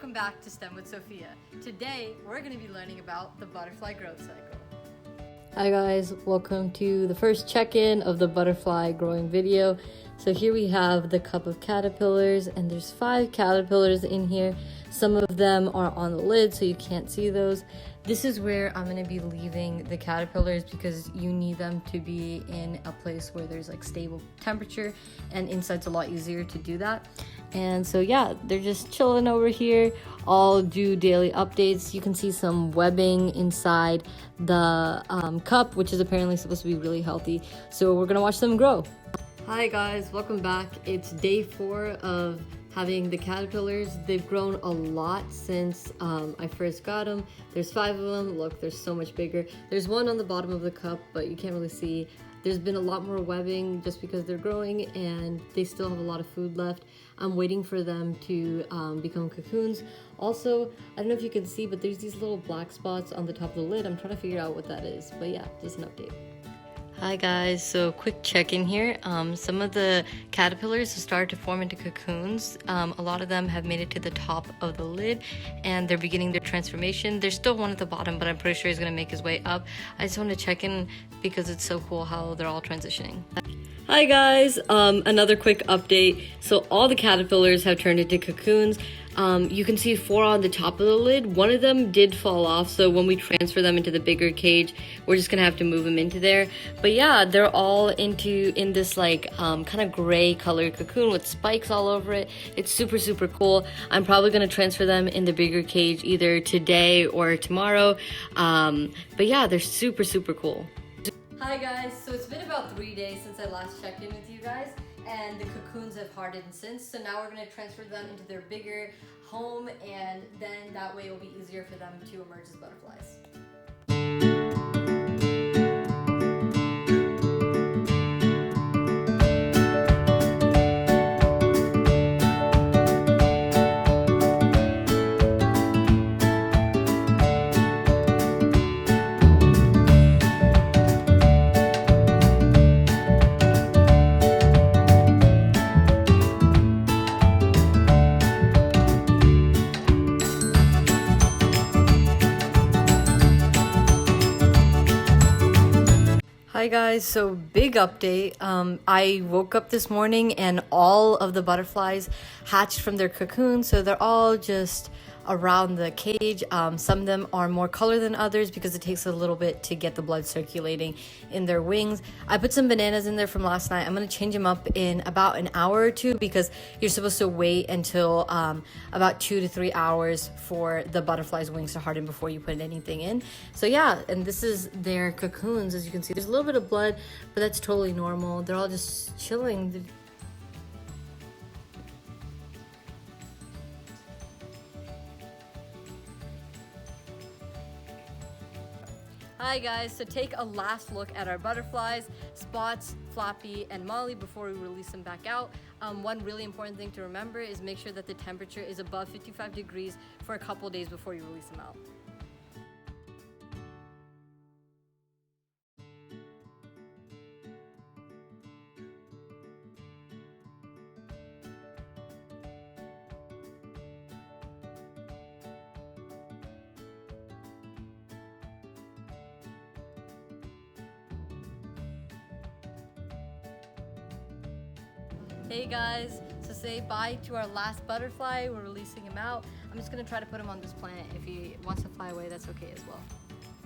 welcome back to STEM with Sofia. Today, we're going to be learning about the butterfly growth cycle. Hi guys, welcome to the first check-in of the butterfly growing video. So here we have the cup of caterpillars, and there's 5 caterpillars in here. Some of them are on the lid, so you can't see those. This is where I'm going to be leaving the caterpillars because you need them to be in a place where there's like stable temperature, and inside's a lot easier to do that. And so yeah, they're just chilling over here. I'll do daily updates. You can see some webbing inside the cup, which is apparently supposed to be really healthy. So we're gonna watch them grow. Hi guys, welcome back. It's day 4 of having the caterpillars. They've grown a lot since I first got them. There's 5 of them. Look, they're so much bigger. There's one on the bottom of the cup, but you can't really see. There's been a lot more webbing just because they're growing and they still have a lot of food left. I'm waiting for them to become cocoons. Also, I don't know if you can see, but there's these little black spots on the top of the lid. I'm trying to figure out what that is, but yeah, just an update. Hi guys, so quick check-in here. Some of the caterpillars have started to form into cocoons. A lot of them have made it to the top of the lid and they're beginning their transformation. There's still one at the bottom, but I'm pretty sure he's gonna make his way up. I just want to check in because it's so cool how they're all transitioning. Hi guys, another quick update. So all the caterpillars have turned into cocoons. You can see 4 on the top of the lid. One of them did fall off, so when we transfer them into the bigger cage, we're just gonna have to move them into there. But yeah, they're all in this like kind of gray colored cocoon with spikes all over it. It's super cool. I'm probably gonna transfer them in the bigger cage either today or tomorrow. But yeah, they're super cool. Hi guys, so it's been about 3 days since I last checked in with you guys, and the cocoons have hardened since. So now we're going to transfer them into their bigger home, and then that way it will be easier for them to emerge as butterflies. Hi guys, so big update. I woke up this morning and all of the butterflies hatched from their cocoon, so they're all just around the cage. Some of them are more color than others because it takes a little bit to get the blood circulating in their wings. I put some bananas in there from last night. I'm going to change them up in about an hour or 2 because you're supposed to wait until about 2 to 3 hours for the butterfly's wings to harden before you put anything in. So yeah, and this is their cocoons. As you can see, there's a little bit of blood, but that's totally normal. They're all just chilling. Hi guys, so take a last look at our butterflies, Spots, Floppy, and Molly before we release them back out. One really important thing to remember is make sure that the temperature is above 55 degrees for a couple days before you release them out. Hey guys, so say bye to our last butterfly. We're releasing him out. I'm just gonna try to put him on this plant. If he wants to fly away, that's okay as well.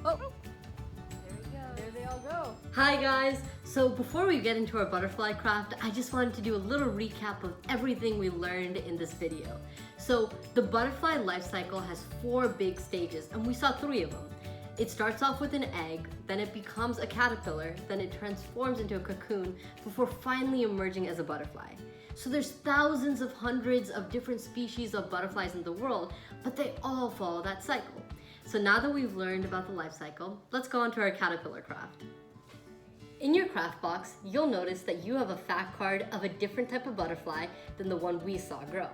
Oh, there we go. There they all go. Hi guys, so before we get into our butterfly craft, I just wanted to do a little recap of everything we learned in this video. So the butterfly life cycle has 4 big stages, and we saw 3 of them. It starts off with an egg, then it becomes a caterpillar, then it transforms into a cocoon before finally emerging as a butterfly. So there's thousands of hundreds of different species of butterflies in the world, but they all follow that cycle. So now that we've learned about the life cycle, let's go on to our caterpillar craft. In your craft box, you'll notice that you have a fact card of a different type of butterfly than the one we saw grow.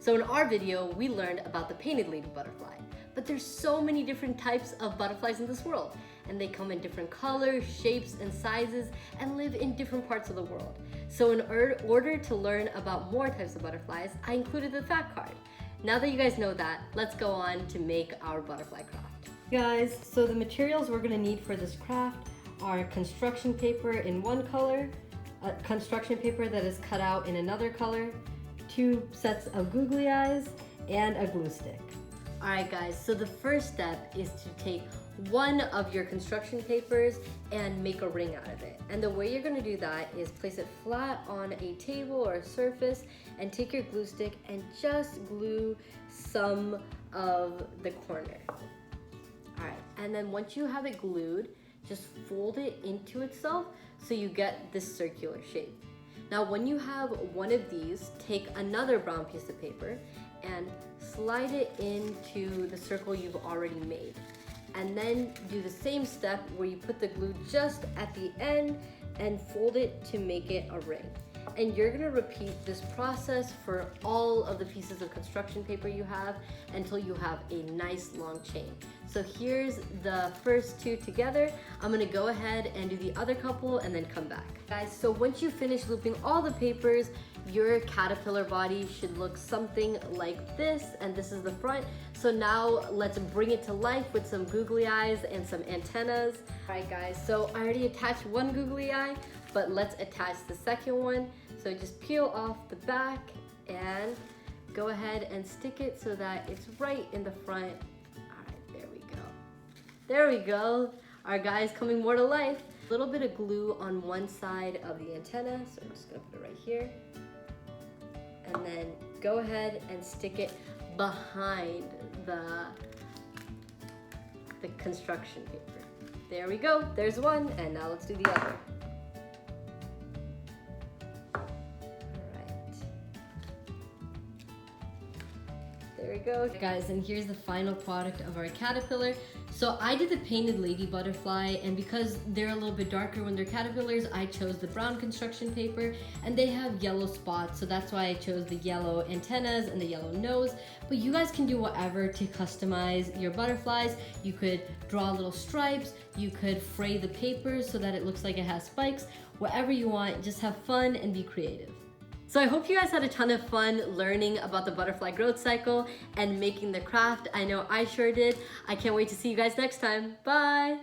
So in our video, we learned about the painted lady butterfly. But there's so many different types of butterflies in this world, and they come in different colors, shapes, and sizes, and live in different parts of the world. So in order to learn about more types of butterflies, I included the fact card. now that you guys know that, let's go on to make our butterfly craft. Guys, so the materials we're gonna need for this craft are construction paper in one color, construction paper that is cut out in another color, 2 sets of googly eyes, and a glue stick. Alright guys, so the first step is to take one of your construction papers and make a ring out of it. And the way you're going to do that is place it flat on a table or a surface and take your glue stick and just glue some of the corner. Alright, and then once you have it glued, just fold it into itself so you get this circular shape. Now when you have one of these, take another brown piece of paper and slide it into the circle you've already made. And then do the same step where you put the glue just at the end and fold it to make it a ring. And you're gonna repeat this process for all of the pieces of construction paper you have until you have a nice long chain. So here's the first 2 together. I'm gonna go ahead and do the other couple and then come back. Guys, so once you finish looping all the papers, your caterpillar body should look something like this, and this is the front. So now let's bring it to life with some googly eyes and some antennas. All right guys, so I already attached one googly eye, but let's attach the second one. So just peel off the back and go ahead and stick it so that it's right in the front. All right, there we go. There we go. Our guy's coming more to life. A little bit of glue on one side of the antenna, so I'm just gonna put it right here. And then go ahead and stick it behind the construction paper. There we go, there's one, and now let's do the other. There we go. Guys, and here's the final product of our caterpillar. So I did the painted lady butterfly, and because they're a little bit darker when they're caterpillars, I chose the brown construction paper, and they have yellow spots, so that's why I chose the yellow antennas and the yellow nose. But you guys can do whatever to customize your butterflies. You could draw little stripes, you could fray the papers so that it looks like it has spikes, whatever you want, just have fun and be creative. So I hope you guys had a ton of fun learning about the butterfly growth cycle and making the craft. I know I sure did. I can't wait to see you guys next time. Bye!